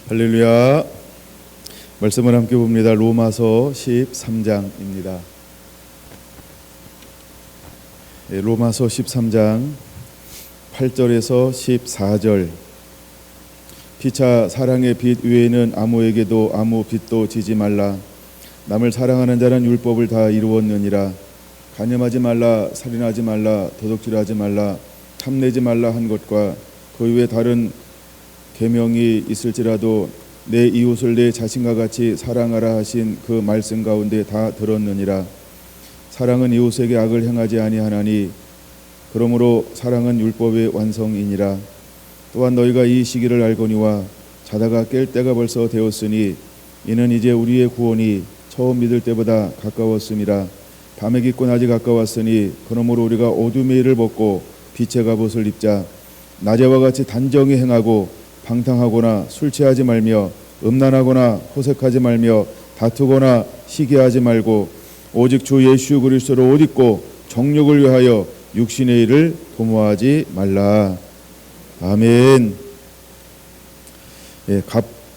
할렐루야. 말씀을 함께 봅니다. 로마서 13장입니다. 로마서 13장 8절에서 14절. 피차 사랑의 빛 외에는 아무에게도 아무 빛도 지지 말라. 남을 사랑하는 자는 율법을 다 이루었느니라. 간음하지 말라, 살인하지 말라, 도둑질하지 말라, 탐내지 말라 한 것과 그 외에 다른 계명이 있을지라도 내 이웃을 내 자신과 같이 사랑하라 하신 그 말씀 가운데 다 들었느니라. 사랑은 이웃에게 악을 행하지 아니하나니 그러므로 사랑은 율법의 완성이니라. 또한 너희가 이 시기를 알거니와 자다가 깰 때가 벌써 되었으니 이는 이제 우리의 구원이 처음 믿을 때보다 가까웠음이라. 밤에 깊고 낮이 가까웠으니 그러므로 우리가 어둠의 일을 벗고 빛의 갑옷을 입자. 낮에와 같이 단정히 행하고 방탕하거나 술 취하지 말며 음란하거나 호색하지 말며 다투거나 시기하지 말고 오직 주 예수 그리스도를 옷 입고 정욕을 위하여 육신의 일을 도모하지 말라. 아멘.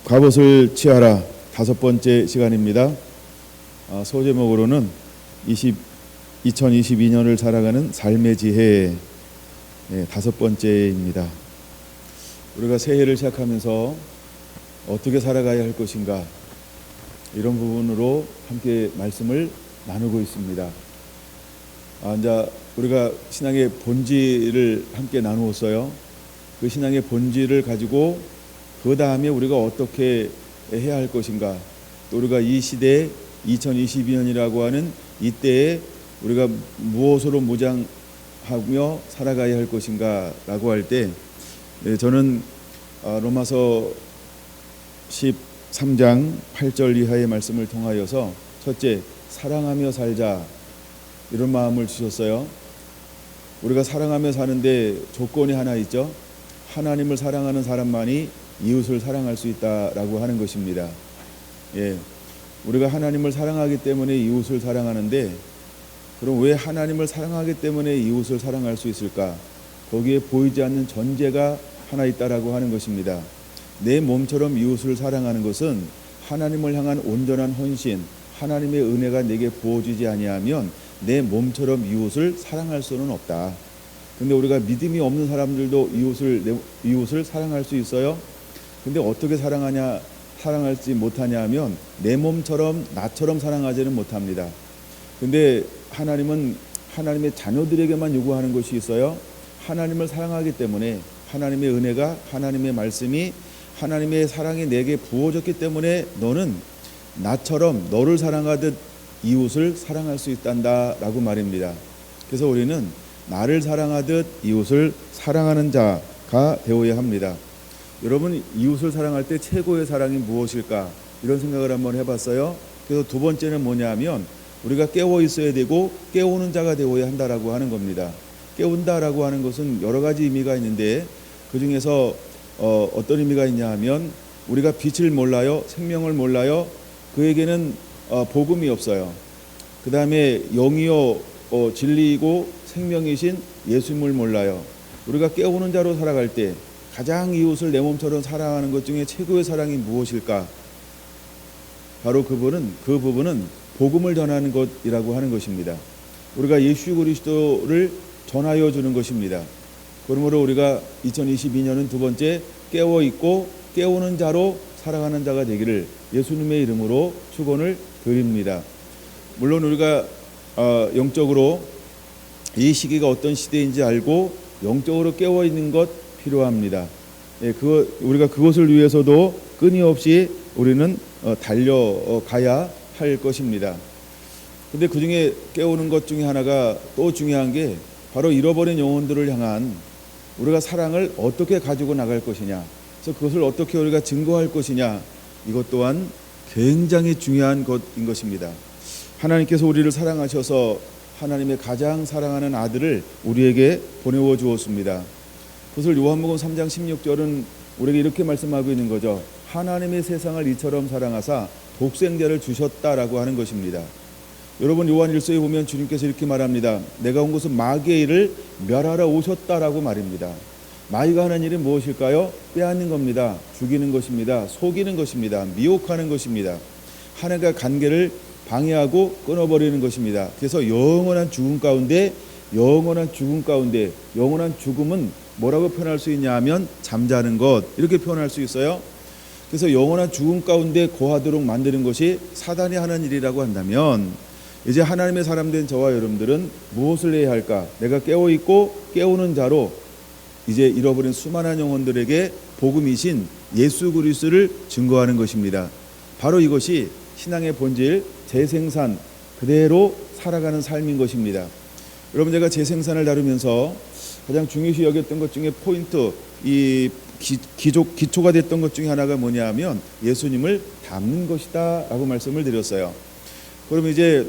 갑옷을 취하라. 5번째 시간입니다. 소제목으로는 2022년을 살아가는 삶의 지혜 5번째입니다. 우리가 새해를 시작하면서 어떻게 살아가야 할 것인가, 이런 부분으로 함께 말씀을 나누고 있습니다. 이제 우리가 신앙의 본질을 함께 나누었어요. 그 신앙의 본질을 가지고 그 다음에 우리가 어떻게 해야 할 것인가, 또 우리가 이 시대에 2022년이라고 하는 이때에 우리가 무엇으로 무장하며 살아가야 할 것인가 라고 할 때, 저는 로마서 13장 8절 이하의 말씀을 통하여서 첫째, 사랑하며 살자, 이런 마음을 주셨어요. 우리가 사랑하며 사는데 조건이 하나 있죠. 하나님을 사랑하는 사람만이 이웃을 사랑할 수 있다라고 하는 것입니다. 우리가 하나님을 사랑하기 때문에 이웃을 사랑하는데, 그럼 왜 하나님을 사랑하기 때문에 이웃을 사랑할 수 있을까? 거기에 보이지 않는 전제가 하나 있다라고 하는 것입니다. 내 몸처럼 이웃을 사랑하는 것은 하나님을 향한 온전한 헌신, 하나님의 은혜가 내게 부어지지 아니하면 내 몸처럼 이웃을 사랑할 수는 없다. 근데 우리가 믿음이 없는 사람들도 이웃을 사랑할 수 있어요. 근데 어떻게 사랑할지 못하냐 하면 내 몸처럼 나처럼 사랑하지는 못합니다. 근데 하나님은 하나님의 자녀들에게만 요구하는 것이 있어요. 하나님을 사랑하기 때문에, 하나님의 은혜가, 하나님의 말씀이, 하나님의 사랑이 내게 부어졌기 때문에 너는 나처럼 너를 사랑하듯 이웃을 사랑할 수 있단다 라고 말입니다. 그래서 우리는 나를 사랑하듯 이웃을 사랑하는 자가 되어야 합니다. 여러분, 이웃을 사랑할 때 최고의 사랑이 무엇일까? 이런 생각을 한번 해봤어요. 그래서 두 번째는 뭐냐 하면 우리가 깨어 있어야 되고 깨우는 자가 되어야 한다라고 하는 겁니다. 깨운다라고 하는 것은 여러 가지 의미가 있는데, 그 중에서 어떤 의미가 있냐 하면 우리가 빛을 몰라요, 생명을 몰라요, 그에게는 복음이 없어요. 그 다음에 영이요 진리이고 생명이신 예수님을 몰라요. 우리가 깨우는 자로 살아갈 때 가장 이웃을 내 몸처럼 사랑하는 것 중에 최고의 사랑이 무엇일까? 바로 그 부분은 복음을 전하는 것이라고 하는 것입니다. 우리가 예수 그리스도를 전하여 주는 것입니다. 그러므로 우리가 2022년은 두 번째, 깨어 있고 깨우는 자로 살아가는 자가 되기를 예수님의 이름으로 축원을 드립니다. 물론 우리가 영적으로 이 시기가 어떤 시대인지 알고 영적으로 깨어 있는 것 필요합니다. 우리가 그것을 위해서도 끊임없이 우리는 달려가야 할 것입니다. 근데 그 중에 깨우는 것 중에 하나가 또 중요한 게 바로 잃어버린 영혼들을 향한 우리가 사랑을 어떻게 가지고 나갈 것이냐, 그래서 그것을 어떻게 우리가 증거할 것이냐, 이것 또한 굉장히 중요한 것인 것입니다. 하나님께서 우리를 사랑하셔서 하나님의 가장 사랑하는 아들을 우리에게 보내어 주었습니다. 그것을 요한복음 3장 16절은 우리에게 이렇게 말씀하고 있는 거죠. 하나님의 세상을 이처럼 사랑하사 독생자를 주셨다라고 하는 것입니다. 여러분, 요한 1서에 보면 주님께서 이렇게 말합니다. 내가 온 것은 마귀의 일을 멸하러 오셨다라고 말입니다. 마귀가 하는 일이 무엇일까요? 빼앗는 겁니다. 죽이는 것입니다. 속이는 것입니다. 미혹하는 것입니다. 하나님과 관계를 방해하고 끊어버리는 것입니다. 그래서 영원한 죽음 가운데 영원한 죽음은 뭐라고 표현할 수 있냐 하면 잠자는 것, 이렇게 표현할 수 있어요. 그래서 영원한 죽음 가운데 거하도록 만드는 것이 사단이 하는 일이라고 한다면, 이제 하나님의 사람 된 저와 여러분들은 무엇을 해야 할까? 내가 깨어있고 깨우는 자로 이제 잃어버린 수많은 영혼들에게 복음이신 예수 그리스도를 증거하는 것입니다. 바로 이것이 신앙의 본질, 재생산 그대로 살아가는 삶인 것입니다. 여러분, 제가 재생산을 다루면서 가장 중요시 여겼던 것 중에 포인트, 이 기초가 됐던 것 중에 하나가 뭐냐 하면 예수님을 닮는 것이다 라고 말씀을 드렸어요. 그럼 이제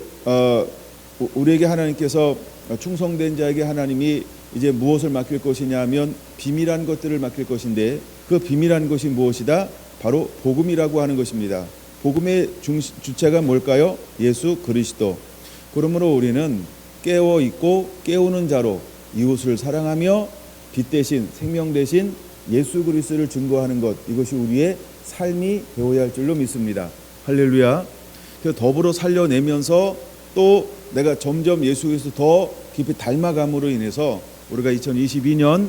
우리에게 하나님께서 충성된 자에게 하나님이 이제 무엇을 맡길 것이냐 하면 비밀한 것들을 맡길 것인데, 그 비밀한 것이 무엇이다? 바로 복음이라고 하는 것입니다. 복음의 주체가 뭘까요? 예수 그리스도. 그러므로 우리는 깨어 있고 깨우는 자로 이웃을 사랑하며 빛 대신 생명 대신 예수 그리스도를 증거하는 것, 이것이 우리의 삶이 되어야 할 줄로 믿습니다. 할렐루야. 그래서 더불어 살려내면서 또 내가 점점 예수 그리스도 더 깊이 닮아감으로 인해서 우리가 2022년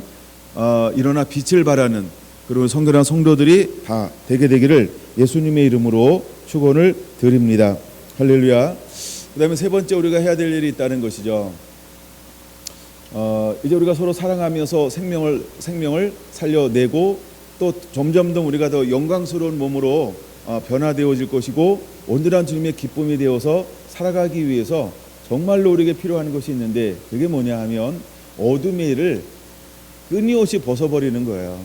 일어나 빛을 발하는 그리고 성결한 성도들이 다 되게 되기를 예수님의 이름으로 축원을 드립니다. 할렐루야. 그 다음에 세 번째 우리가 해야 될 일이 있다는 것이죠. 이제 우리가 서로 사랑하면서 생명을 살려내고 또 점점 더 우리가 더 영광스러운 몸으로 변화되어질 것이고 온전한 주님의 기쁨이 되어서 살아가기 위해서 정말로 우리에게 필요한 것이 있는데, 그게 뭐냐 하면 어둠의 일을 끊임없이 벗어버리는 거예요.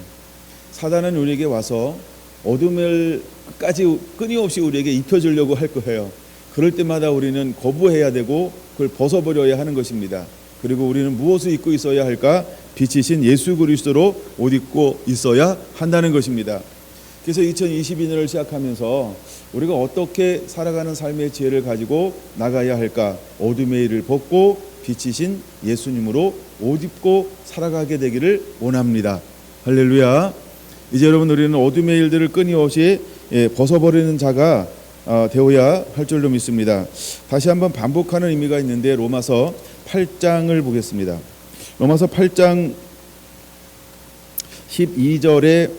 사단은 우리에게 와서 어둠을 끝까지 끊임없이 우리에게 입혀주려고 할 거예요. 그럴 때마다 우리는 거부해야 되고 그걸 벗어버려야 하는 것입니다. 그리고 우리는 무엇을 입고 있어야 할까? 빛이신 예수 그리스도로 옷 입고 있어야 한다는 것입니다. 그래서 2022년을 시작하면서 우리가 어떻게 살아가는 삶의 지혜를 가지고 나가야 할까? 어둠의 일을 벗고 빛이신 예수님으로 옷 입고 살아가게 되기를 원합니다. 할렐루야. 이제 여러분, 우리는 어둠의 일들을 끊임없이 벗어버리는 자가 되어야 할 줄로 믿습니다. 다시 한번 반복하는 의미가 있는데 로마서 8장을 보겠습니다. 로마서 8장 12절에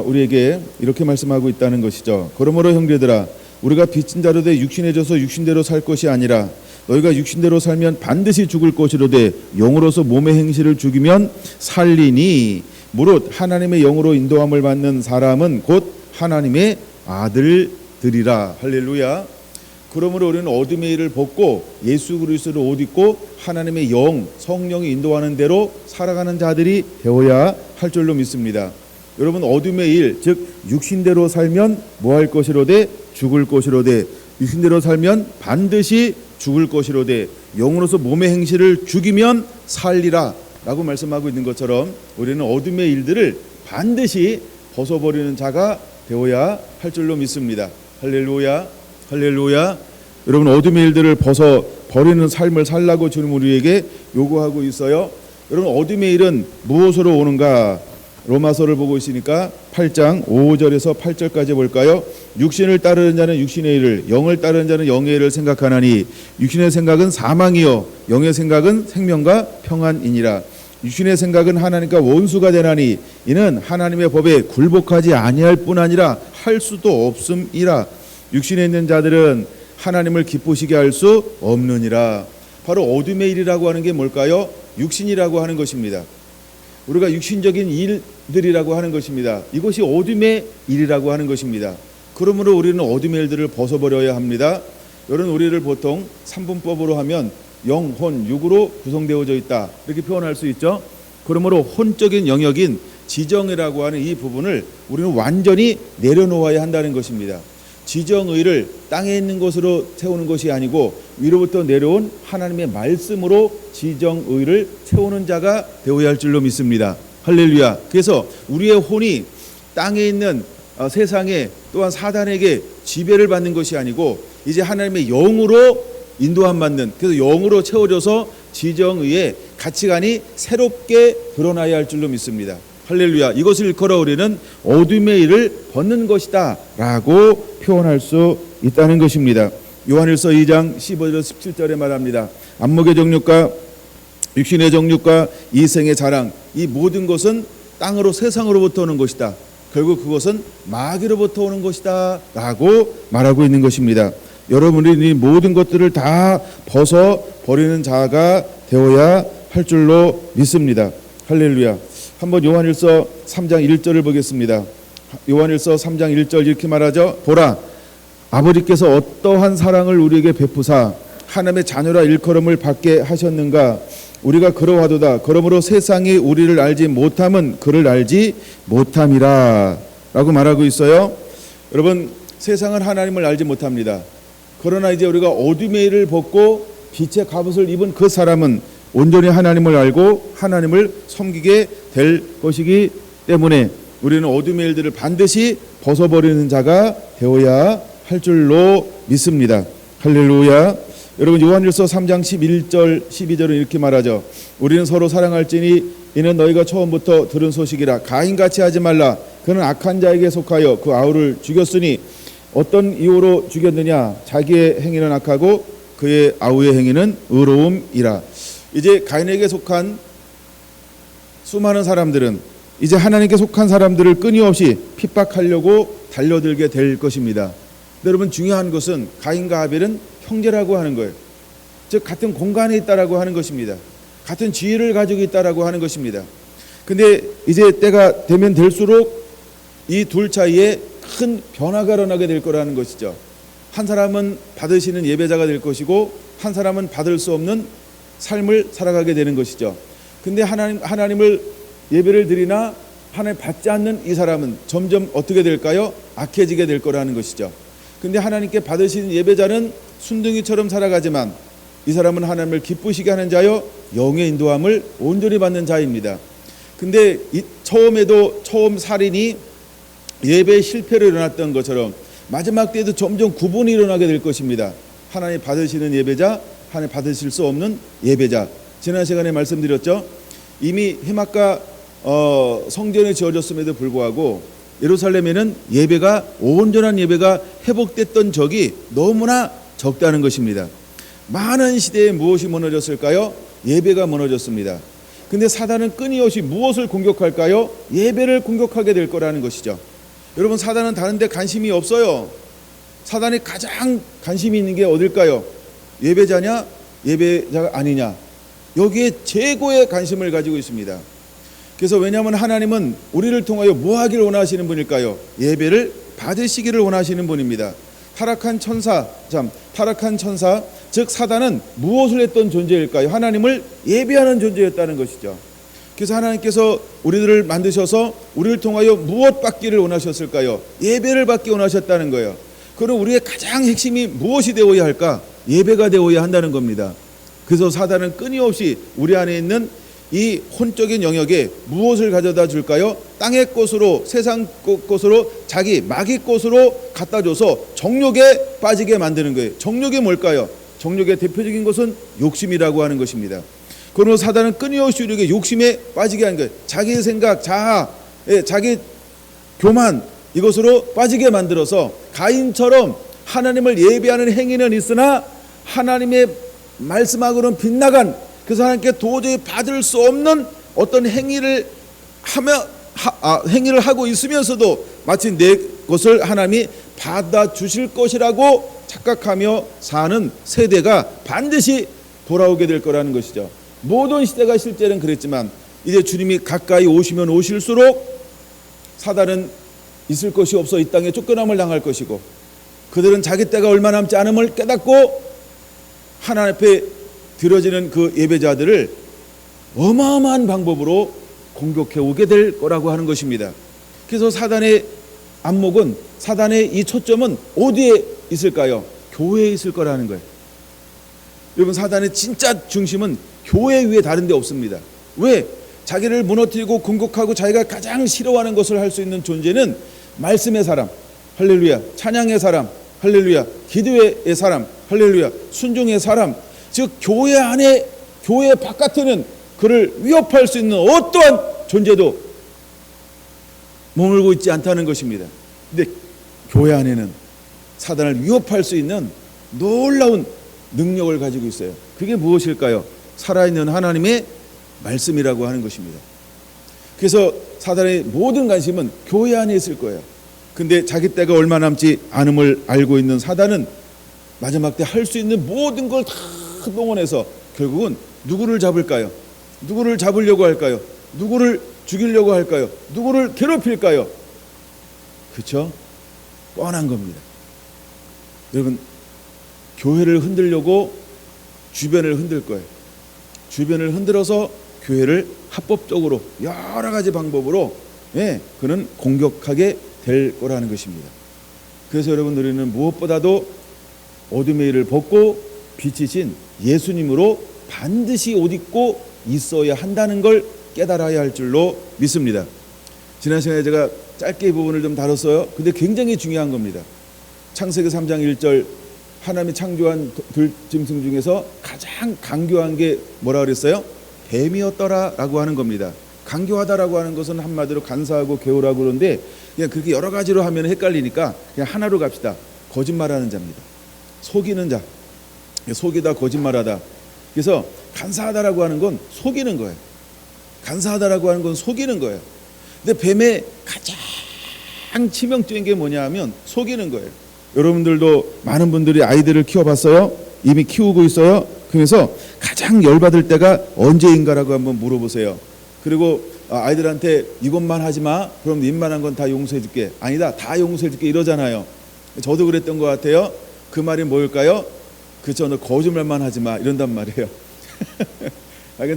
우리에게 이렇게 말씀하고 있다는 것이죠. 그러므로 형제들아, 우리가 빚진 자로 돼 육신에 져서 육신대로 살 것이 아니라 너희가 육신대로 살면 반드시 죽을 것이로되 영으로서 몸의 행실을 죽이면 살리니 무릇 하나님의 영으로 인도함을 받는 사람은 곧 하나님의 아들들이라. 할렐루야. 그러므로 우리는 어둠의 일을 벗고 예수 그리스도를 옷 입고 하나님의 영, 성령이 인도하는 대로 살아가는 자들이 되어야 할 줄로 믿습니다. 여러분, 어둠의 일, 즉 육신대로 살면 뭐 할 것이로되 죽을 것이로되, 육신대로 살면 반드시 죽을 것이로되 영으로서 몸의 행실을 죽이면 살리라 라고 말씀하고 있는 것처럼 우리는 어둠의 일들을 반드시 벗어버리는 자가 되어야 할 줄로 믿습니다. 할렐루야. 할렐루야. 여러분, 어둠의 일들을 벗어버리는 삶을 살라고 주님 우리에게 요구하고 있어요. 여러분, 어둠의 일은 무엇으로 오는가? 로마서를 보고 있으니까 8장 5절에서 8절까지 볼까요? 육신을 따르는 자는 육신의 일을, 영을 따르는 자는 영의 일을 생각하나니 육신의 생각은 사망이요 영의 생각은 생명과 평안이니라. 육신의 생각은 하나님과 원수가 되나니 이는 하나님의 법에 굴복하지 아니할 뿐 아니라 할 수도 없음이라. 육신에 있는 자들은 하나님을 기쁘시게 할 수 없느니라. 바로 어둠의 일이라고 하는 게 뭘까요? 육신이라고 하는 것입니다. 우리가 육신적인 일들이라고 하는 것입니다. 이것이 어둠의 일이라고 하는 것입니다. 그러므로 우리는 어둠의 일들을 벗어버려야 합니다. 여러분, 우리를 보통 3분법으로 하면 영, 혼, 육으로 구성되어져 있다, 이렇게 표현할 수 있죠. 그러므로 혼적인 영역인 지정이라고 하는 이 부분을 우리는 완전히 내려놓아야 한다는 것입니다. 지정의를 땅에 있는 것으로 채우는 것이 아니고 위로부터 내려온 하나님의 말씀으로 지정의를 채우는 자가 되어야 할 줄로 믿습니다. 할렐루야. 그래서 우리의 혼이 땅에 있는 세상에 또한 사단에게 지배를 받는 것이 아니고 이제 하나님의 영으로 인도함 받는, 그래서 영으로 채워져서 지정의의 가치관이 새롭게 드러나야 할 줄로 믿습니다. 할렐루야. 이것을 일컬어 우리는 어둠의 일을 벗는 것이다 라고 표현할 수 있다는 것입니다. 요한일서 2장 15절 17절에 말합니다. 안목의 정욕과 육신의 정욕과 이생의 자랑, 이 모든 것은 땅으로 세상으로부터 오는 것이다. 결국 그것은 마귀로부터 오는 것이다 라고 말하고 있는 것입니다. 여러분이 이 모든 것들을 다 벗어버리는 자가 되어야 할 줄로 믿습니다. 할렐루야. 한번 요한일서 3장 1절을 보겠습니다. 요한일서 3장 1절 이렇게 말하죠. 보라, 아버지께서 어떠한 사랑을 우리에게 베푸사 하나님의 자녀라 일컬음을 받게 하셨는가. 우리가 그러하도다. 그러므로 세상이 우리를 알지 못함은 그를 알지 못함이라 라고 말하고 있어요. 여러분, 세상은 하나님을 알지 못합니다. 그러나 이제 우리가 어둠의 일을 벗고 빛의 갑옷을 입은 그 사람은 온전히 하나님을 알고 하나님을 섬기게 될 것이기 때문에 우리는 어둠의 일들을 반드시 벗어버리는 자가 되어야 할 줄로 믿습니다. 할렐루야. 여러분, 요한일서 3장 11절 12절은 이렇게 말하죠. 우리는 서로 사랑할지니 이는 너희가 처음부터 들은 소식이라. 가인같이 하지 말라. 그는 악한 자에게 속하여 그 아우를 죽였으니 어떤 이유로 죽였느냐. 자기의 행위는 악하고 그의 아우의 행위는 의로움이라. 이제 가인에게 속한 수많은 사람들은 이제 하나님께 속한 사람들을 끊임없이 핍박하려고 달려들게 될 것입니다. 여러분, 중요한 것은 가인과 아벨은 형제라고 하는 거예요. 즉 같은 공간에 있다라고 하는 것입니다. 같은 지위를 가지고 있다라고 하는 것입니다. 근데 이제 때가 되면 될수록 이 둘 사이에 큰 변화가 일어나게 될 거라는 것이죠. 한 사람은 받으시는 예배자가 될 것이고 한 사람은 받을 수 없는 삶을 살아가게 되는 것이죠. 근데 하나님을 예배를 드리나 하나님 받지 않는 이 사람은 점점 어떻게 될까요? 악해지게 될 거라는 것이죠. 근데 하나님께 받으시는 예배자는 순둥이처럼 살아가지만 이 사람은 하나님을 기쁘시게 하는 자요 영의 인도함을 온전히 받는 자입니다. 근데 처음 살인이 예배에 실패로 일어났던 것처럼 마지막 때에도 점점 구분이 일어나게 될 것입니다. 하나님 받으시는 예배자, 하나님 받으실 수 없는 예배자. 지난 시간에 말씀드렸죠. 이미 해막과 성전이 지어졌음에도 불구하고 예루살렘에는 예배가 온전한 예배가 회복됐던 적이 너무나 적다는 것입니다. 많은 시대에 무엇이 무너졌을까요? 예배가 무너졌습니다. 근데 사단은 끊임없이 무엇을 공격할까요? 예배를 공격하게 될 거라는 것이죠. 여러분, 사단은 다른 데 관심이 없어요. 사단이 가장 관심이 있는 게 어딜까요? 예배자냐 예배자가 아니냐, 여기에 최고의 관심을 가지고 있습니다. 그래서 왜냐하면 하나님은 우리를 통하여 뭐 하기를 원하시는 분일까요? 예배를 받으시기를 원하시는 분입니다. 타락한 천사, 즉 사단은 무엇을 했던 존재일까요? 하나님을 예배하는 존재였다는 것이죠. 그래서 하나님께서 우리들을 만드셔서 우리를 통하여 무엇 받기를 원하셨을까요? 예배를 받기 원하셨다는 거예요. 그럼 우리의 가장 핵심이 무엇이 되어야 할까? 예배가 되어야 한다는 겁니다. 그래서 사단은 끊임없이 우리 안에 있는 이 혼적인 영역에 무엇을 가져다 줄까요? 땅의 것으로, 세상 것으로, 자기 마귀 것으로 갖다 줘서 정욕에 빠지게 만드는 거예요. 정욕이 뭘까요? 정욕의 대표적인 것은 욕심이라고 하는 것입니다. 그러므로 사단은 끊임없이 우리에게 욕심에 빠지게 하는 거예요. 자기 생각, 자아, 자기 교만, 이것으로 빠지게 만들어서 가인처럼 하나님을 예배하는 행위는 있으나 하나님의 말씀하고는 빗나간, 그래서 하나님께 도저히 받을 수 없는 어떤 행위를 행위를 하고 있으면서도 마치 내 것을 하나님이 받아주실 것이라고 착각하며 사는 세대가 반드시 돌아오게 될 거라는 것이죠. 모든 시대가 실제는 그랬지만 이제 주님이 가까이 오시면 오실수록 사단은 있을 것이 없어 이 땅에 쫓겨남을 당할 것이고, 그들은 자기 때가 얼마 남지 않음을 깨닫고 하나님 앞에 드려지는 그 예배자들을 어마어마한 방법으로 공격해 오게 될 거라고 하는 것입니다. 그래서 사단의 안목은, 사단의 이 초점은 어디에 있을까요? 교회에 있을 거라는 거예요. 여러분, 사단의 진짜 중심은 교회 위에 다른 데 없습니다. 왜? 자기를 무너뜨리고 공격하고 자기가 가장 싫어하는 것을 할 수 있는 존재는 말씀의 사람, 할렐루야, 찬양의 사람, 할렐루야, 기도의 사람, 할렐루야, 순종의 사람, 즉 교회 안에, 교회 바깥에는 그를 위협할 수 있는 어떠한 존재도 머물고 있지 않다는 것입니다. 근데 교회 안에는 사단을 위협할 수 있는 놀라운 능력을 가지고 있어요. 그게 무엇일까요? 살아있는 하나님의 말씀이라고 하는 것입니다. 그래서 사단의 모든 관심은 교회 안에 있을 거예요. 근데 자기 때가 얼마 남지 않음을 알고 있는 사단은 마지막 때 할 수 있는 모든 걸 다 동원해서 결국은 누구를 잡을까요? 누구를 잡으려고 할까요? 누구를 죽이려고 할까요? 누구를 괴롭힐까요? 그렇죠? 뻔한 겁니다. 여러분, 교회를 흔들려고 주변을 흔들 거예요. 주변을 흔들어서 교회를 합법적으로 여러 가지 방법으로 그는 공격하게 될 거라는 것입니다. 그래서 여러분, 우리는 무엇보다도 어둠의 일을 벗고 빛이신 예수님으로 반드시 옷 입고 있어야 한다는 걸 깨달아야 할 줄로 믿습니다. 지난 시간에 제가 짧게 이 부분을 좀 다뤘어요. 근데 굉장히 중요한 겁니다. 창세기 3장 1절 하나님이 창조한 들짐승 중에서 가장 강교한 게 뭐라 그랬어요? 뱀이었더라라고 하는 겁니다. 강교하다라고 하는 것은 한마디로 간사하고 개울하고 그런데 그냥 그렇게 여러 가지로 하면 헷갈리니까 그냥 하나로 갑시다. 거짓말하는 자입니다. 속이는 자. 속이다, 거짓말하다. 그래서 간사하다라고 하는 건 속이는 거예요. 간사하다라고 하는 건 속이는 거예요. 근데 뱀의 가장 치명적인 게 뭐냐 하면 속이는 거예요. 여러분들도 많은 분들이 아이들을 키워봤어요? 이미 키우고 있어요? 그래서 가장 열받을 때가 언제인가라고 한번 물어보세요. 그리고 아이들한테 이것만 하지 마. 그럼 웬만한 건 다 용서해 줄게. 아니다, 다 용서해 줄게 이러잖아요. 저도 그랬던 것 같아요. 그 말이 뭘까요? 그쵸, 너 거짓말만 하지 마 이런단 말이에요.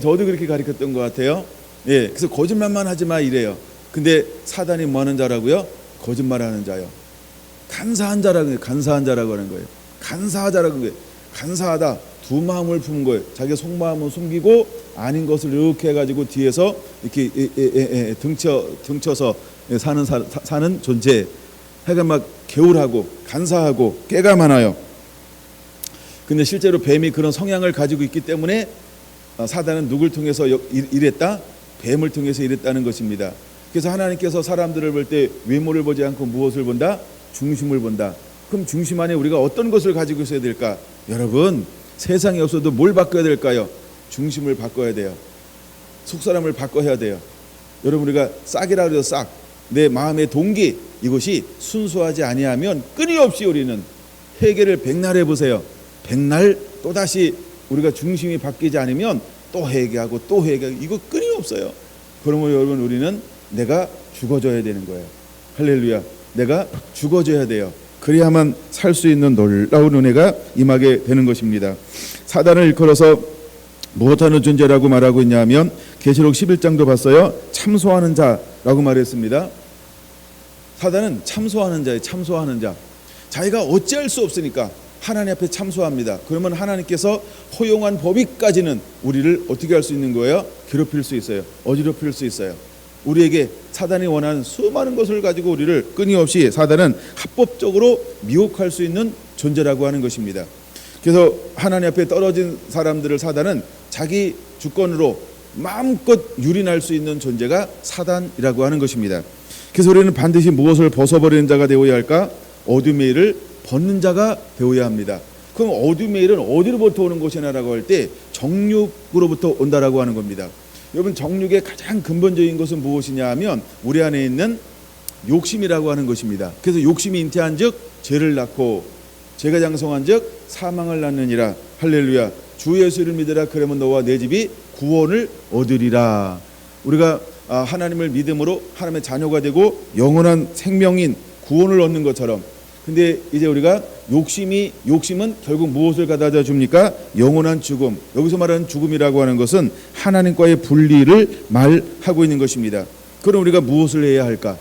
저도 그렇게 가르쳤던 것 같아요. 그래서 거짓말만 하지 마 이래요. 근데 사단이 뭐 하는 자라고요? 거짓말하는 자요. 간사한 자라고, 간사한 자라고 하는 거예요. 간사하자라고 하는 거예요. 간사하다, 두 마음을 품은 거예요. 자기 속마음은 숨기고 아닌 것을 이렇게 해가지고 뒤에서 이렇게 등쳐서 사는 존재. 하여간 막 개울하고 간사하고 깨가 많아요. 근데 실제로 뱀이 그런 성향을 가지고 있기 때문에 사단은 누굴 통해서 이랬다? 뱀을 통해서 이랬다는 것입니다. 그래서 하나님께서 사람들을 볼 때 외모를 보지 않고 무엇을 본다? 중심을 본다. 그럼 중심 안에 우리가 어떤 것을 가지고 있어야 될까? 여러분, 세상에 없어도 뭘 바꿔야 될까요? 중심을 바꿔야 돼요. 속사람을 바꿔야 돼요. 여러분, 우리가 싹이라 그래서 싹, 내 마음의 동기, 이것이 순수하지 아니하면 끊임없이 우리는 회개를 백날 해보세요. 백날 또다시 우리가 중심이 바뀌지 않으면 또 회개하고 또 회개하고 이거 끊임없어요. 그러면 여러분, 우리는 내가 죽어져야 되는 거예요. 할렐루야. 내가 죽어져야 돼요. 그래야만 살 수 있는 놀라운 은혜가 임하게 되는 것입니다. 사단을 일컬어서 무엇하는 존재라고 말하고 있냐면 계시록 11장도 봤어요. 참소하는 자라고 말했습니다. 사단은 참소하는 자예요. 참소하는 자. 자기가 어찌할 수 없으니까 하나님 앞에 참소합니다. 그러면 하나님께서 허용한 법위까지는 우리를 어떻게 할 수 있는 거예요? 괴롭힐 수 있어요. 어지럽힐 수 있어요. 우리에게 사단이 원하는 수많은 것을 가지고 우리를 끊임없이 사단은 합법적으로 미혹할 수 있는 존재라고 하는 것입니다. 그래서 하나님 앞에 떨어진 사람들을 사단은 자기 주권으로 마음껏 유린할 수 있는 존재가 사단이라고 하는 것입니다. 그래서 우리는 반드시 무엇을 벗어버리는 자가 되어야 할까? 어둠의 일을 벗는 자가 되어야 합니다. 그럼 어둠의 일은 어디로부터 오는 것이냐라고 할 때 정욕으로부터 온다라고 하는 겁니다. 여러분, 정욕의 가장 근본적인 것은 무엇이냐 하면 우리 안에 있는 욕심이라고 하는 것입니다. 그래서 욕심이 잉태한 즉 죄를 낳고 죄가 장성한 즉 사망을 낳느니라. 할렐루야. 주 예수를 믿으라. 그러면 너와 내 집이 구원을 얻으리라. 우리가 하나님을 믿음으로 하나님의 자녀가 되고 영원한 생명인 구원을 얻는 것처럼, 근데 이제 우리가 욕심은 결국 무엇을 가져다 줍니까? 영원한 죽음. 여기서 말하는 죽음이라고 하는 것은 하나님과의 분리를 말하고 있는 것입니다. 그럼 우리가 무엇을 해야 할까?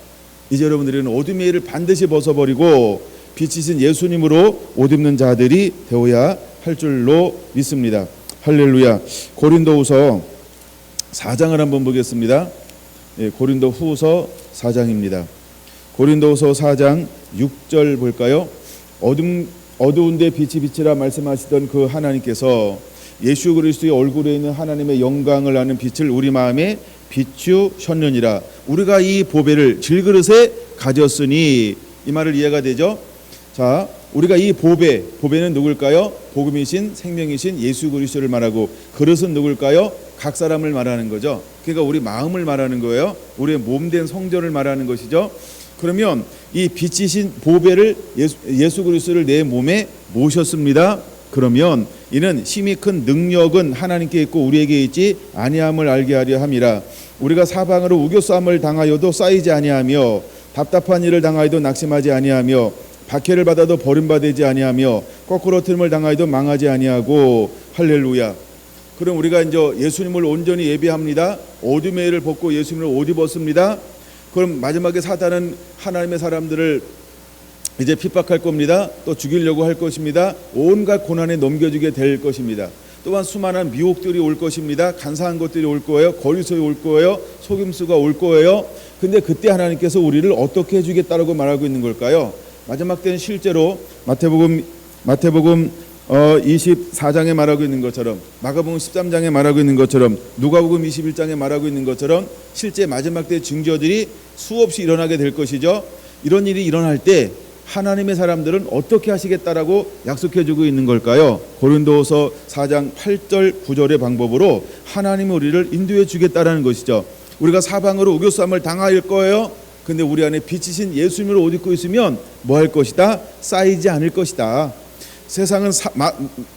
이제 여러분들은 어둠의 일을 반드시 벗어버리고 빛이신 예수님으로 옷 입는 자들이 되어야 할 줄로 믿습니다. 할렐루야. 고린도후서 4장을 한번 보겠습니다. 고린도후서 4장입니다. 고린도후서 4장 6절 볼까요? 어두운데 빛이 비치라 말씀하시던 그 하나님께서 예수 그리스도의 얼굴에 있는 하나님의 영광을 아는 빛을 우리 마음에 비추셨느니라. 우리가 이 보배를 질그릇에 가졌으니, 이 말을 이해가 되죠? 자, 우리가 이 보배는 누굴까요? 복음이신 생명이신 예수 그리스도를 말하고, 그릇은 누굴까요? 각 사람을 말하는 거죠. 그러니까 우리 마음을 말하는 거예요. 우리의 몸된 성전을 말하는 것이죠. 그러면 이 빛이신 보배를 예수 그리스도를 내 몸에 모셨습니다. 그러면 이는 심히 큰 능력은 하나님께 있고 우리에게 있지 아니함을 알게 하려 함이라. 우리가 사방으로 우겨싸움을 당하여도 쌓이지 아니하며, 답답한 일을 당하여도 낙심하지 아니하며, 박해를 받아도 버림받지 아니하며, 거꾸로 틀림을 당하여도 망하지 아니하고. 할렐루야. 그럼 우리가 이제 예수님을 온전히 예배합니다. 어둠의 일을 벗고 예수님을 옷 입었습니다. 그럼 마지막에 사단은 하나님의 사람들을 이제 핍박할 겁니다. 또 죽이려고 할 것입니다. 온갖 고난에 넘겨주게 될 것입니다. 또한 수많은 미혹들이 올 것입니다. 간사한 것들이 올 거예요. 거리소리 올 거예요. 속임수가 올 거예요. 근데 그때 하나님께서 우리를 어떻게 해주겠다라고 말하고 있는 걸까요? 마지막 때는 실제로 마태복음 24장에 말하고 있는 것처럼, 마가복음 13장에 말하고 있는 것처럼, 누가복음 21장에 말하고 있는 것처럼 실제 마지막 때 증거들이 수없이 일어나게 될 것이죠. 이런 일이 일어날 때 하나님의 사람들은 어떻게 하시겠다라고 약속해주고 있는 걸까요? 고린도서 4장 8절 9절의 방법으로 하나님이 우리를 인도해 주겠다라는 것이죠. 우리가 사방으로 우겨싸움을 당할 거예요. 근데 우리 안에 빛이신 예수님을 옷 입고 있으면 뭐 할 것이다? 쌓이지 않을 것이다. 세상은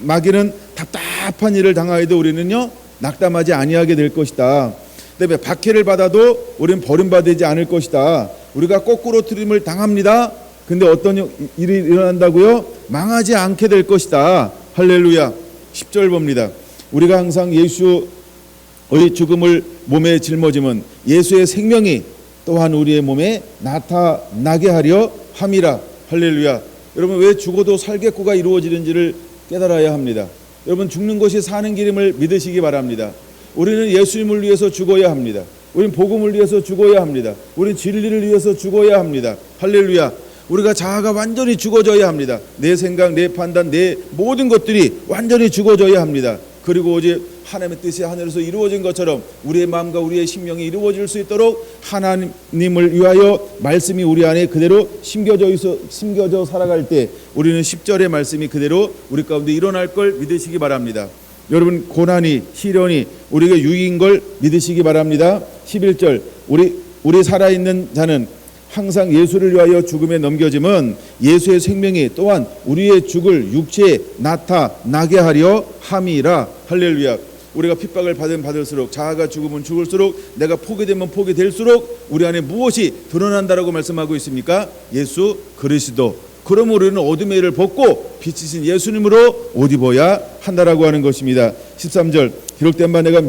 마귀는 답답한 일을 당하여도 우리는요 낙담하지 아니하게 될 것이다. 그다음에 박해를 받아도 우리는 버림받지 않을 것이다. 우리가 거꾸로 틀림을 당합니다. 근데 어떤 일이 일어난다고요? 망하지 않게 될 것이다. 할렐루야. 10절 봅니다. 우리가 항상 예수의 죽음을 몸에 짊어짐은 예수의 생명이 또한 우리의 몸에 나타나게 하려 함이라. 할렐루야. 여러분, 왜 죽어도 살겠고가 이루어지는지를 깨달아야 합니다. 여러분, 죽는 것이 사는 길임을 믿으시기 바랍니다. 우리는 예수님을 위해서 죽어야 합니다. 우리는 복음을 위해서 죽어야 합니다. 우리는 진리를 위해서 죽어야 합니다. 할렐루야. 우리가 자아가 완전히 죽어져야 합니다. 내 생각, 내 판단, 내 모든 것들이 완전히 죽어져야 합니다. 그리고 오직 하나님의 뜻이 하늘에서 이루어진 것처럼 우리의 마음과 우리의 심령이 이루어질 수 있도록 하나님을 위하여 말씀이 우리 안에 그대로 심겨져 살아갈 때 우리는 10절의 말씀이 그대로 우리 가운데 일어날 걸 믿으시기 바랍니다. 여러분, 고난이 시련이 우리에게 유익인 걸 믿으시기 바랍니다. 11절 우리 살아있는 자는 항상 예수를 위하여 죽음에 넘겨짐은 예수의 생명이 또한 우리의 죽을 육체에 나타나게 하려 함이라. 할렐루야. 우리가 핍박을 받을수록, 자아가 죽으면 죽을수록, 내가 포기되면 포기될수록 우리 안에 무엇이 드러난다라고 말씀하고 있습니까? 예수 그리스도. 그러므로 우리는 어둠의 일을 벗고 빛이신 예수님으로 옷 입어야 한다라고 하는 것입니다. 13절 기록된 바 내가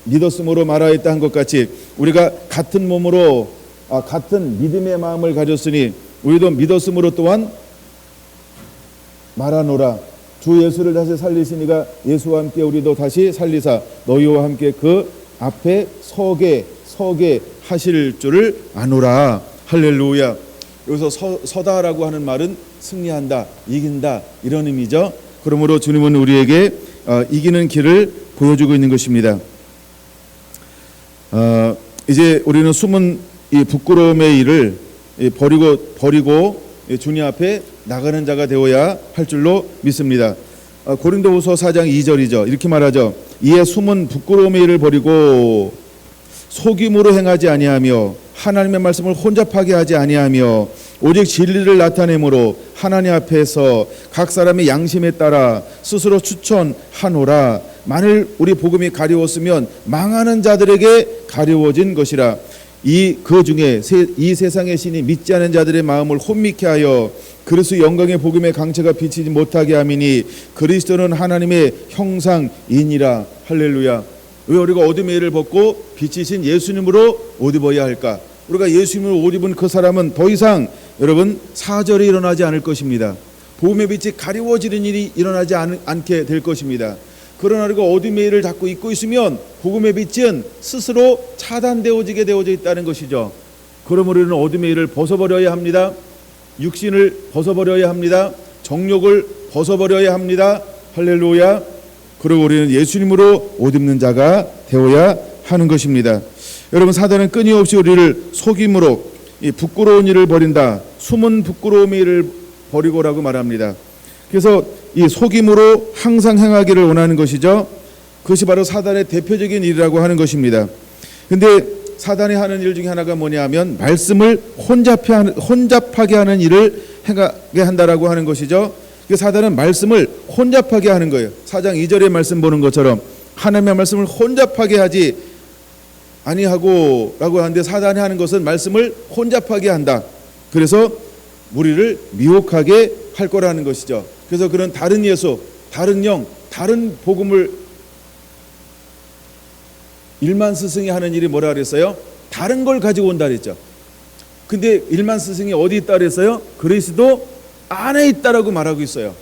믿었으므로 말하였다 한 것 같이 우리가 같은 몸으로 같은 믿음의 마음을 가졌으니 우리도 믿었으므로 또한 말하노라. 주 예수를 다시 살리시니가 예수와 함께 우리도 다시 살리사 너희와 함께 그 앞에 서게 하실 줄을 아노라. 할렐루야. 여기서 서다라고 하는 말은 승리한다, 이긴다 이런 의미죠. 그러므로 주님은 우리에게 이기는 길을 보여주고 있는 것입니다. 이제 우리는 숨은 이 부끄러움의 일을 버리고 주님 앞에 나가는 자가 되어야 할 줄로 믿습니다. 고린도후서 4장 2절이죠. 이렇게 말하죠. 이에 숨은 부끄러움의 일을 버리고 속임으로 행하지 아니하며 하나님의 말씀을 혼잡하게 하지 아니하며 오직 진리를 나타내므로 하나님 앞에서 각 사람의 양심에 따라 스스로 추천하노라. 만일 우리 복음이 가려웠으면 망하는 자들에게 가려워진 것이라. 그 중에 이 세상의 신이 믿지 않은 자들의 마음을 혼미케 하여 그리스도 영광의 복음의 강체가 비치지 못하게 함이니 그리스도는 하나님의 형상이니라. 할렐루야. 왜 우리가 어둠의 일을 벗고 빛이신 예수님으로 옷 입어야 할까? 우리가 예수님으로 옷 입은 그 사람은 더 이상 여러분 사절이 일어나지 않을 것입니다. 복음의 빛이 가리워지는 일이 일어나지 않게 될 것입니다. 그러나 우리가 어둠의 일을 자꾸 입고 있으면 복음의 빛은 스스로 차단되어지게 되어져 있다는 것이죠. 그러므로 우리는 어둠의 일을 벗어버려야 합니다. 육신을 벗어버려야 합니다. 정욕을 벗어버려야 합니다. 할렐루야. 그리고 우리는 예수님으로 옷 입는 자가 되어야 하는 것입니다. 여러분, 사단은 끊임없이 우리를 속임으로 이 부끄러운 일을 벌인다, 숨은 부끄러운 일을 버리고라고 말합니다. 그래서 이 속임으로 항상 행하기를 원하는 것이죠. 그것이 바로 사단의 대표적인 일이라고 하는 것입니다. 근데 사단이 하는 일 중에 하나가 뭐냐면 말씀을 혼잡하게 하는 일을 행하게 한다라고 하는 것이죠. 사단은 말씀을 혼잡하게 하는 거예요. 4장 2절의 말씀 보는 것처럼 하나님의 말씀을 혼잡하게 하지 아니하고 라고 하는데, 사단이 하는 것은 말씀을 혼잡하게 한다. 그래서 우리를 미혹하게 할 거라는 것이죠. 그래서 그런 다른 예수, 다른 영, 다른 복음을 일만 스승이 하는 일이 뭐라 그랬어요? 다른 걸 가지고 온다 그랬죠. 근데 일만 스승이 어디 있다 그랬어요? 그리스도 안에 있다라고 말하고 있어요.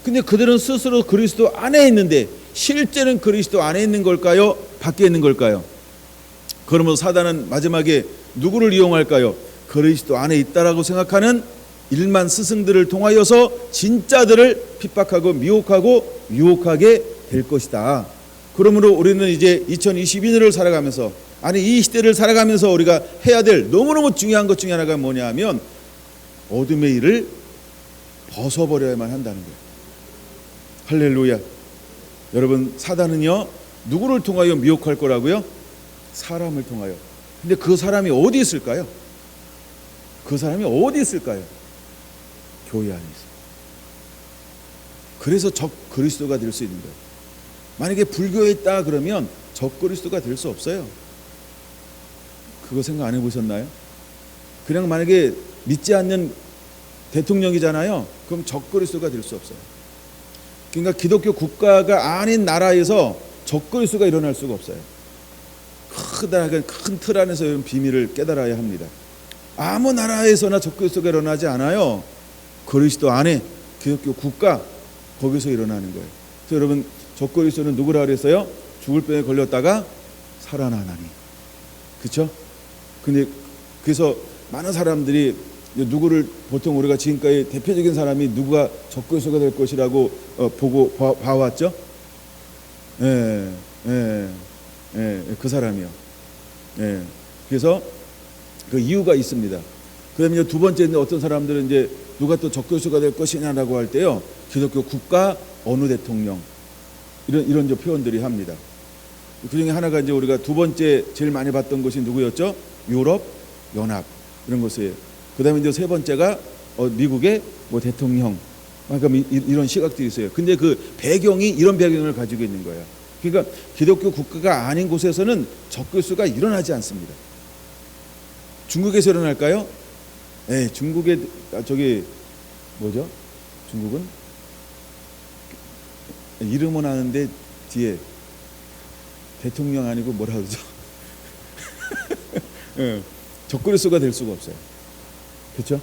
근데 그들은 스스로 그리스도 안에 있는데 실제는 그리스도 안에 있는 걸까요? 밖에 있는 걸까요? 그러면서 사단은 마지막에 누구를 이용할까요? 그리스도 안에 있다라고 생각하는 일만 스승들을 통하여서 진짜들을 핍박하고 미혹하고 유혹하게 될 것이다. 그러므로 우리는 이제 2022년을 살아가면서, 이 시대를 살아가면서 우리가 해야 될 너무너무 중요한 것 중에 하나가 뭐냐 하면 어둠의 일을 벗어버려야만 한다는 거예요. 할렐루야. 여러분, 사단은요 누구를 통하여 미혹할 거라고요? 사람을 통하여. 근데 그 사람이 어디 있을까요? 그 사람이 어디 있을까요? 교회 안에 있어요. 그래서 적 그리스도가 될 수 있는 거예요. 만약에 불교에 있다 그러면 적 그리스도가 될 수 없어요. 그거 생각 안 해보셨나요? 그냥 만약에 믿지 않는 대통령이잖아요. 그럼 적 그리스도가 될 수 없어요. 그러니까 기독교 국가가 아닌 나라에서 적 그리스도가 일어날 수가 없어요. 크다란 큰 틀 안에서 이런 비밀을 깨달아야 합니다. 아무 나라에서나 적 그리스도가 일어나지 않아요. 그리스도 안에 기독교 국가, 거기서 일어나는 거예요. 그래서 여러분, 적 그리스도는 누구라 그랬어요? 죽을 병에 걸렸다가 살아나나니. 그렇죠? 근데 그래서 많은 사람들이 누구를, 보통 우리가 지금까지 대표적인 사람이 누가 적 그리스도가 될 것이라고 보고 봐왔죠? 그 사람이요. 그래서 그 이유가 있습니다. 그다음에 두 번째는 어떤 사람들은 이제 누가 또 적 그리스도가 될 것이냐라고 할 때요, 기독교 국가 어느 대통령, 이런 표현들이 합니다. 그 중에 하나가 이제 우리가 두 번째 제일 많이 봤던 것이 누구였죠? 유럽 연합, 이런 것이에요. 그다음에 이제 세 번째가 미국의 뭐 대통령, 그러니까 이런 시각들이 있어요. 근데 그 배경이 이런 배경을 가지고 있는 거예요. 그러니까 기독교 국가가 아닌 곳에서는 적 그리스도가 일어나지 않습니다. 중국에서 일어날까요? 네, 중국의 저기 뭐죠? 중국은 이름은 아는데 뒤에 대통령 아니고 뭐라 그러죠? 적 그리스도가 될 수가 없어요. 그렇죠?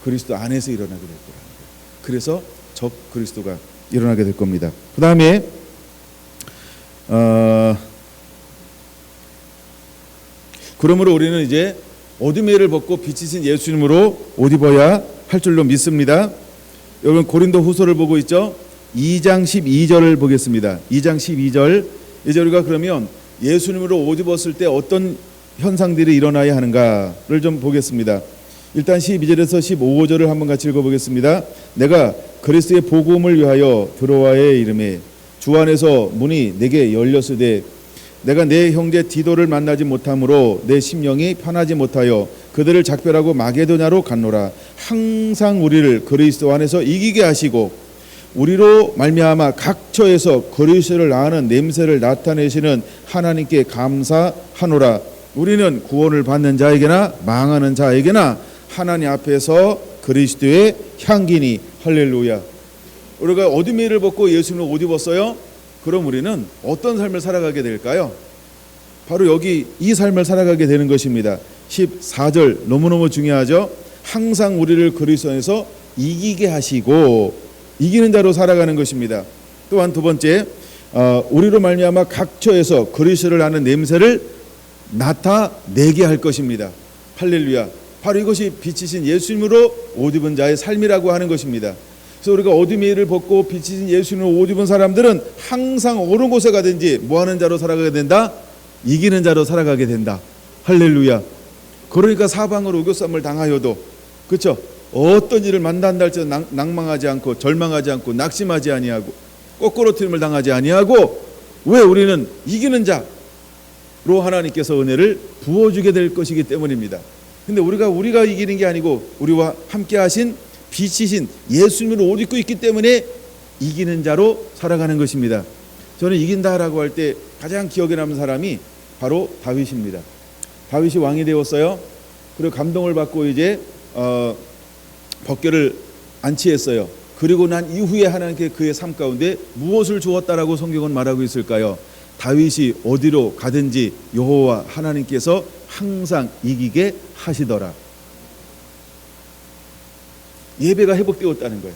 그리스도 안에서 일어나게 될 거라는 거예요. 그래서 적 그리스도가 일어나게 될 겁니다. 그 다음에 그러므로 우리는 이제 어둠의 일을 벗고 빛이신 예수님으로 옷 입어야 할 줄로 믿습니다. 여러분, 고린도 후서를 보고 있죠? 2장 12절을 보겠습니다. 2장 12절. 이제 우리가 그러면 예수님으로 옷 입었을 때 어떤 현상들이 일어나야 하는가를 좀 보겠습니다. 일단 12절에서 15절을 한번 같이 읽어보겠습니다. 내가 그리스도의 복음을 위하여 드로아의 이름에 주 안에서 문이 내게 열렸으되 내가 내 형제 디도를 만나지 못함으로 내 심령이 편하지 못하여 그들을 작별하고 마게도냐로 갔노라. 항상 우리를 그리스도 안에서 이기게 하시고 우리로 말미암아 각 처에서 그리스도를 아는 냄새를 나타내시는 하나님께 감사하노라. 우리는 구원을 받는 자에게나 망하는 자에게나 하나님 앞에서 그리스도의 향기니. 할렐루야. 우리가 어둠의 일을 벗고 예수님을 옷 입었어요. 그럼 우리는 어떤 삶을 살아가게 될까요? 바로 여기 이 삶을 살아가게 되는 것입니다. 14절 너무너무 중요하죠. 항상 우리를 그리스도 안에서 이기게 하시고, 이기는 자로 살아가는 것입니다. 또한 두 번째, 우리로 말미암아 각 처에서 그리스도를 아는 냄새를 나타내게 할 것입니다. 할렐루야. 바로 이것이 빛이신 예수님으로 옷 입은 자의 삶이라고 하는 것입니다. 그래서 우리가 어둠의 일을 벗고 빛이신 예수님으로 옷 입은 사람들은 항상 어느 곳에 가든지 뭐 하는 자로 살아가게 된다? 이기는 자로 살아가게 된다. 할렐루야. 그러니까 사방으로 우겨쌈을 당하여도, 그렇죠? 어떤 일을 만난다 할지라도 낭망하지 않고 절망하지 않고 낙심하지 아니하고 거꾸로뜨림을 당하지 아니하고, 왜? 우리는 이기는 자로 하나님께서 은혜를 부어주게 될 것이기 때문입니다. 근데 우리가 이기는 게 아니고 우리와 함께 하신 빛이신 예수님으로 옷 입고 있기 때문에 이기는 자로 살아가는 것입니다. 저는 이긴다라고 할 때 가장 기억에 남는 사람이 바로 다윗입니다. 다윗이 왕이 되었어요. 그리고 감동을 받고 이제 법궤를 안치했어요. 그리고 난 이후에 하나님께 그의 삶 가운데 무엇을 주었다라고 성경은 말하고 있을까요? 다윗이 어디로 가든지 여호와 하나님께서 항상 이기게 하시더라. 예배가 회복되었다는 거예요.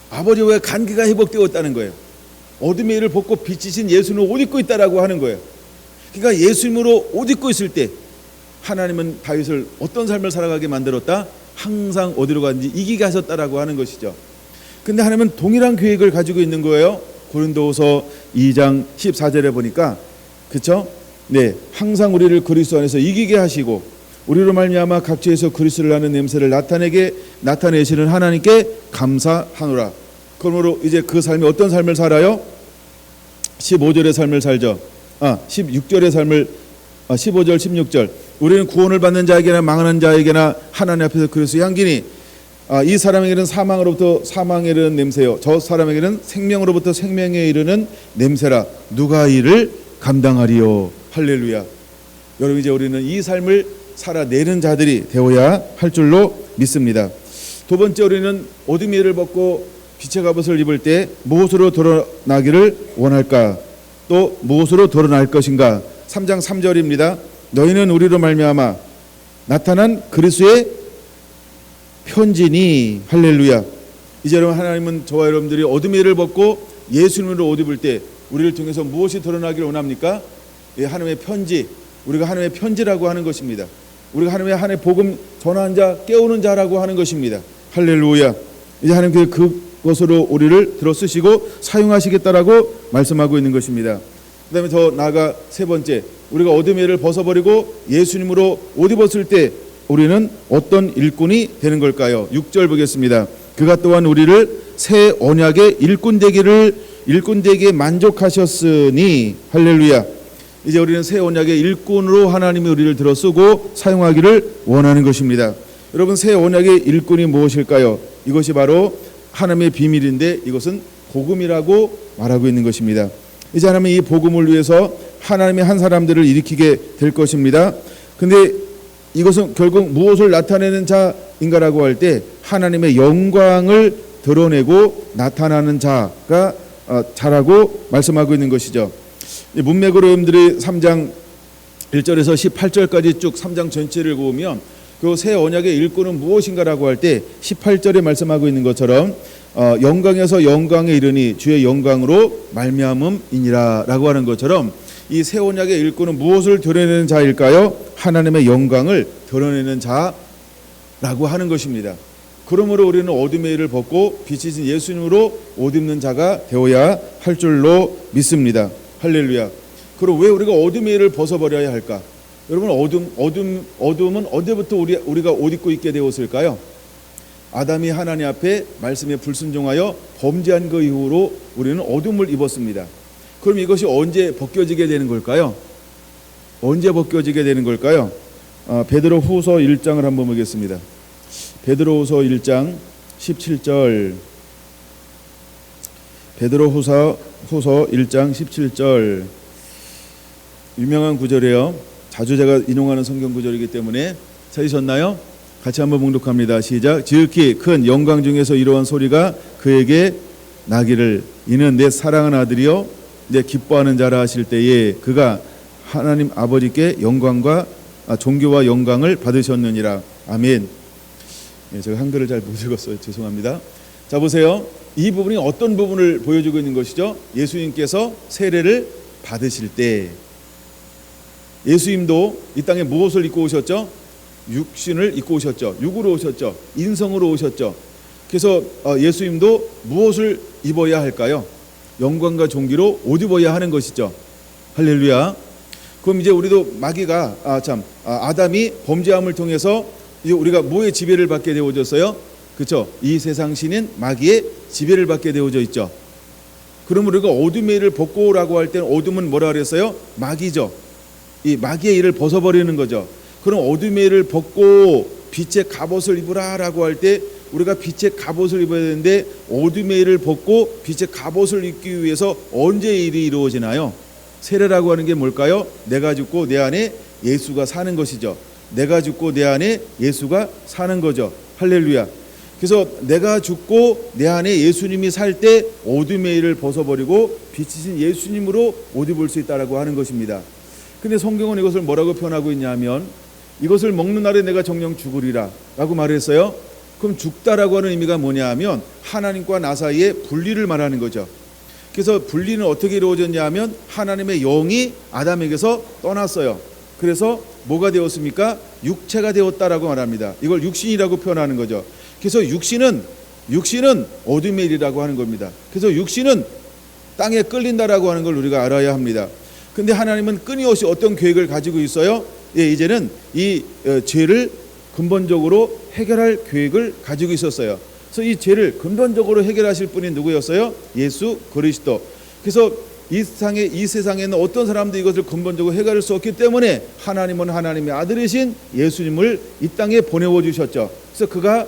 아버지와의 관계가 회복되었다는 거예요. 어둠의 일을 벗고 빛이신 예수님을 옷 입고 있다라고 하는 거예요. 그러니까 예수님으로 옷 입고 있을 때 하나님은 다윗을 어떤 삶을 살아가게 만들었다? 항상 어디로 가든지 이기게 하셨다라고 하는 것이죠. 근데 하나님은 동일한 계획을 가지고 있는 거예요. 고린도후서 2장 14절에 보니까, 그렇죠? 네, 항상 우리를 그리스도 안에서 이기게 하시고 우리로 말미암아 각지에서 그리스도를 아는 냄새를 나타내시는 하나님께 감사하노라. 그러므로 이제 그 삶이 어떤 삶을 살아요? 15절의 삶을 살죠. 16절의 삶을 15절 16절 우리는 구원을 받는 자에게나 망하는 자에게나 하나님 앞에서 그리스도의 향기니 이 사람에게는 사망으로부터 사망에 이르는 냄새요 저 사람에게는 생명으로부터 생명에 이르는 냄새라. 누가 이를 감당하리요. 할렐루야. 여러분, 이제 우리는 이 삶을 살아내는 자들이 되어야 할 줄로 믿습니다. 두 번째, 우리는 어둠의 일을 벗고 빛의 갑옷을 입을 때 무엇으로 드러나기를 원할까? 또 무엇으로 드러날 것인가? 3장 3절입니다. 너희는 우리로 말미암아 나타난 그리스도의 편지니. 할렐루야. 이제 여러분, 하나님은 저와 여러분들이 어둠의 일을 벗고 예수님으로 옷 입을 때 우리를 통해서 무엇이 드러나기를 원합니까? 하나님의 편지, 우리가 하나님의 편지라고 하는 것입니다. 우리가 하나님의 복음 전하는 자, 깨우는 자라고 하는 것입니다. 할렐루야. 이제 하나님께서 그것으로 우리를 들어 쓰시고 사용하시겠다라고 말씀하고 있는 것입니다. 그 다음에 더 나아가 세 번째, 우리가 어둠의 일을 벗어버리고 예수님으로 옷 입었을 때 우리는 어떤 일꾼이 되는 걸까요? 6절 보겠습니다. 그가 또한 우리를 새 언약의 일꾼 되기에 만족하셨으니. 할렐루야. 이제 우리는 새 언약의 일꾼으로 하나님이 우리를 들어 쓰고 사용하기를 원하는 것입니다. 여러분, 새 언약의 일꾼이 무엇일까요? 이것이 바로 하나님의 비밀인데 이것은 복음이라고 말하고 있는 것입니다. 이제 하나님이 이 복음을 위해서 하나님의 한 사람들을 일으키게 될 것입니다. 근데 이것은 결국 무엇을 나타내는 자인가라고 할 때 하나님의 영광을 드러내고 나타나는 자라고 말씀하고 있는 것이죠. 문맥으로 여러분들이 3장 1절에서 18절까지 쭉 3장 전체를 보면 그 새 언약의 일꾼은 무엇인가라고 할 때 18절에 말씀하고 있는 것처럼 영광에서 영광에 이르니 주의 영광으로 말미암음이니라 라고 하는 것처럼 이 새 언약의 일꾼은 무엇을 드러내는 자일까요? 하나님의 영광을 드러내는 자라고 하는 것입니다. 그러므로 우리는 어둠의 일을 벗고 빛이신 예수님으로 옷 입는 자가 되어야 할 줄로 믿습니다. 할렐루야. 그럼 왜 우리가 어둠의 일을 벗어버려야 할까? 여러분, 어둠은 언제부터 우리가 옷 입고 있게 되었을까요? 아담이 하나님 앞에 말씀에 불순종하여 범죄한 그 이후로 우리는 어둠을 입었습니다. 그럼 이것이 언제 벗겨지게 되는 걸까요? 언제 벗겨지게 되는 걸까요? 베드로후서 1장을 한번 보겠습니다. 베드로후서 1장 17절. 베드로후서 1장 17절. 유명한 구절이에요. 자주 제가 인용하는 성경 구절이기 때문에 찾으셨나요? 같이 한번 봉독합니다. 시작. 지극히 큰 영광 중에서 이러한 소리가 그에게 나기를 이는 내 사랑하는 아들이요 내 기뻐하는 자라 하실 때에 그가 하나님 아버지께 영광과 존귀와 영광을 받으셨느니라. 아멘. 제가 한글을 잘 못 읽었어요. 죄송합니다. 자, 보세요. 이 부분이 어떤 부분을 보여주고 있는 것이죠? 예수님께서 세례를 받으실 때 예수님도 이 땅에 무엇을 입고 오셨죠? 육신을 입고 오셨죠. 육으로 오셨죠. 인성으로 오셨죠. 그래서 예수님도 무엇을 입어야 할까요? 영광과 존귀로 옷 입어야 하는 것이죠. 할렐루야. 그럼 이제 우리도 마귀가 아담이 범죄함을 통해서 이제 우리가 뭐의 지배를 받게 되어졌어요? 그렇죠? 이 세상 신인 마귀의 지배를 받게 되어져 있죠. 그럼 우리가 어둠의 일을 벗고라고 할 때는 어둠은 뭐라 그랬어요? 마귀죠. 이 마귀의 일을 벗어버리는 거죠. 그럼 어둠의 일을 벗고 빛의 갑옷을 입으라라고 할 때 우리가 빛의 갑옷을 입어야 되는데 어둠의 일을 벗고 빛의 갑옷을 입기 위해서 언제 일이 이루어지나요? 세례라고 하는 게 뭘까요? 내가 죽고 내 안에 예수가 사는 것이죠. 내가 죽고 내 안에 예수가 사는 거죠. 할렐루야. 그래서 내가 죽고 내 안에 예수님이 살 때 어둠의 일을 벗어버리고 빛이신 예수님으로 옷 입을 수 있다라고 하는 것입니다. 근데 성경은 이것을 뭐라고 표현하고 있냐면 이것을 먹는 날에 내가 정녕 죽으리라 라고 말했어요. 그럼 죽다라고 하는 의미가 뭐냐 하면 하나님과 나 사이에 분리를 말하는 거죠. 그래서 분리는 어떻게 이루어졌냐 하면 하나님의 영이 아담에게서 떠났어요. 그래서 뭐가 되었습니까? 육체가 되었다라고 말합니다. 이걸 육신이라고 표현하는 거죠. 그래서 육신은 어둠의 일이라고 하는 겁니다. 그래서 육신은 땅에 끌린다라고 하는 걸 우리가 알아야 합니다. 근데 하나님은 끊임없이 어떤 계획을 가지고 있어요? 이제는 이 죄를 근본적으로 해결할 계획을 가지고 있었어요. 그래서 이 죄를 근본적으로 해결하실 분이 누구였어요? 예수 그리스도. 그래서 이 세상에는 어떤 사람도 이것을 근본적으로 해결할 수 없기 때문에 하나님은 하나님의 아들이신 예수님을 이 땅에 보내어 주셨죠. 그래서 그가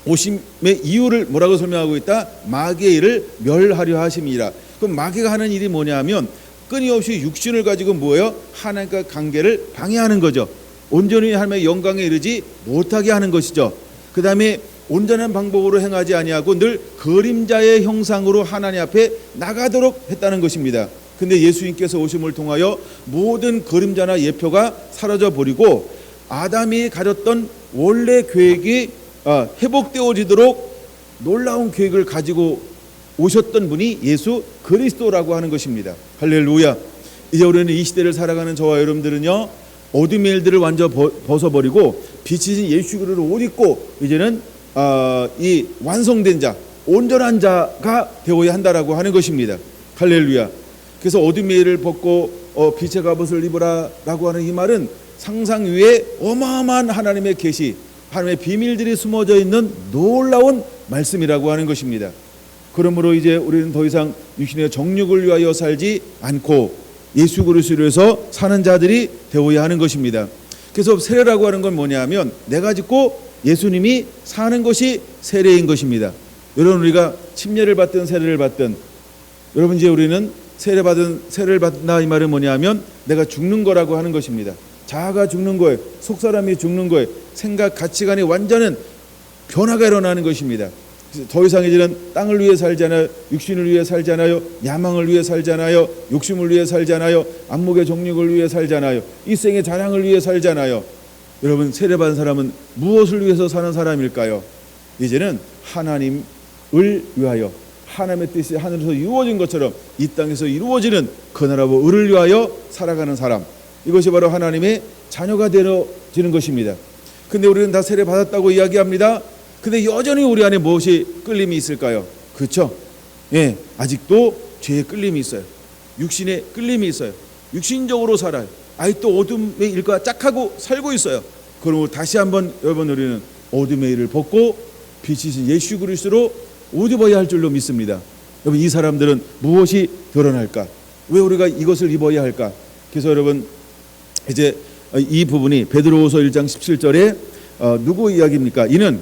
오심의 이유를 뭐라고 설명하고 있다? 마귀의 일을 멸하려 하심이라. 그럼 마귀가 하는 일이 뭐냐면 끊임없이 육신을 가지고 뭐예요? 하나님과 관계를 방해하는 거죠. 온전히 하나님의 영광에 이르지 못하게 하는 것이죠. 그 다음에 온전한 방법으로 행하지 아니하고 늘 그림자의 형상으로 하나님 앞에 나가도록 했다는 것입니다. 근데 예수님께서 오심을 통하여 모든 그림자나 예표가 사라져 버리고 아담이 가졌던 원래 계획이 회복되어지도록 놀라운 계획을 가지고 오셨던 분이 예수 그리스도라고 하는 것입니다. 할렐루야. 이제 우리는 이 시대를 살아가는 저와 여러분들은요 어둠의 일들을 완전 벗어버리고 빛이신 예수 그리스도를 옷 입고 이제는 이 완성된 자, 온전한 자가 되어야 한다라고 하는 것입니다. 할렐루야. 그래서 어둠의 일을 벗고 빛의 갑옷을 입으라라고 하는 이 말은 상상 위에 어마어마한 하나님의 계시, 하나님의 비밀들이 숨어져 있는 놀라운 말씀이라고 하는 것입니다. 그러므로 이제 우리는 더 이상 육신의 정욕을 위하여 살지 않고 예수 그리스도를 위해서 사는 자들이 되어야 하는 것입니다. 그래서 세례라고 하는 건 뭐냐면 내가 짓고 예수님이 사는 것이 세례인 것입니다. 여러분 우리가 침례를 받든 세례를 받든 여러분 이제 우리는 세례를 받나 이 말은 뭐냐면 내가 죽는 거라고 하는 것입니다. 자아가 죽는 거예요. 속사람이 죽는 거예요. 생각 가치관이 완전한 변화가 일어나는 것입니다. 더 이상 이제는 땅을 위해 살잖아요. 육신을 위해 살잖아요. 야망을 위해 살잖아요. 욕심을 위해 살잖아요. 안목의 정욕을 위해 살잖아요. 일생의 자랑을 위해 살잖아요. 여러분 세례받은 사람은 무엇을 위해서 사는 사람일까요? 이제는 하나님을 위하여 하나님의 뜻이 하늘에서 이루어진 것처럼 이 땅에서 이루어지는 그 나라와 의를 위하여 살아가는 사람, 이것이 바로 하나님의 자녀가 되어지는 것입니다. 근데 우리는 다 세례 받았다고 이야기합니다. 근데 여전히 우리 안에 무엇이 끌림이 있을까요? 그렇죠? 예, 아직도 죄의 끌림이 있어요. 육신의 끌림이 있어요. 육신적으로 살아요. 아직도 어둠의 일과 짝하고 살고 있어요. 그러므로 다시 한번 여러분 우리는 어둠의 일을 벗고 빛이신 예수 그리스도로 옷 입어야 할 줄로 믿습니다. 여러분 이 사람들은 무엇이 드러날까? 왜 우리가 이것을 입어야 할까? 그래서 여러분 이제 이 부분이 베드로후서 1장 17절에 누구 이야기입니까? 이는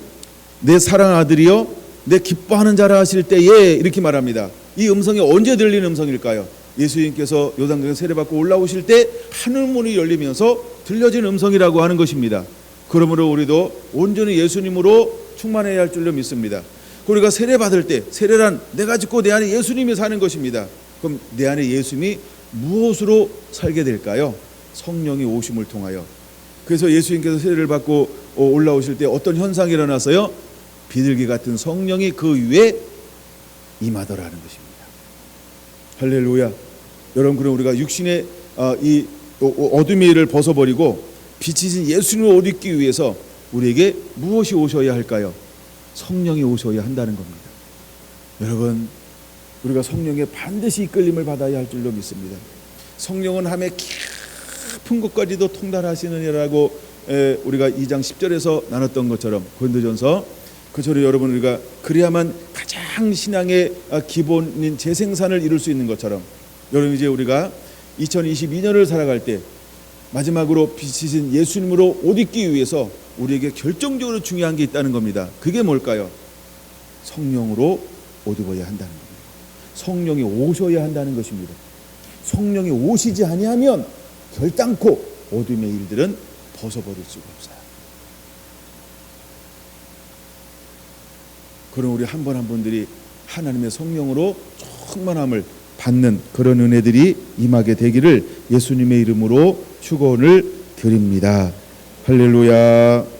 내 사랑하는 아들이요 내 기뻐하는 자라 하실 때에 이렇게 말합니다. 이 음성이 언제 들리는 음성일까요? 예수님께서 요단강에 세례받고 올라오실 때 하늘문이 열리면서 들려진 음성이라고 하는 것입니다. 그러므로 우리도 온전히 예수님으로 충만해야 할 줄로 믿습니다. 우리가 세례받을 때 세례란 내가 짓고 내 안에 예수님이 사는 것입니다. 그럼 내 안에 예수님이 무엇으로 살게 될까요? 성령의 오심을 통하여. 그래서 예수님께서 세례를 받고 올라오실 때 어떤 현상이 일어났어요? 비둘기 같은 성령이 그 위에 임하더라는 것입니다. 할렐루야. 여러분 그럼 우리가 육신의 이 어둠의 일을 벗어버리고 빛이신 예수님을 옷 입기 위해서 우리에게 무엇이 오셔야 할까요? 성령이 오셔야 한다는 겁니다. 여러분 우리가 성령에 반드시 이끌림을 받아야 할 줄로 믿습니다. 성령은 하나님의 깊은 곳까지도 통달하시느니라고 우리가 2장 10절에서 나눴던 것처럼 고린도전서 그처럼 여러분 우리가 그래야만 가장 신앙의 기본인 재생산을 이룰 수 있는 것처럼 여러분 이제 우리가 2022년을 살아갈 때 마지막으로 빛이신 예수님으로 옷 입기 위해서 우리에게 결정적으로 중요한 게 있다는 겁니다. 그게 뭘까요? 성령으로 옷 입어야 한다는 겁니다. 성령이 오셔야 한다는 것입니다. 성령이 오시지 아니하면 결단코 어둠의 일들은 벗어버릴 수가 없어요. 그럼 우리 한 분 한 분들이 하나님의 성령으로 충만함을 받는 그런 은혜들이 임하게 되기를 예수님의 이름으로 축원을 드립니다. 할렐루야.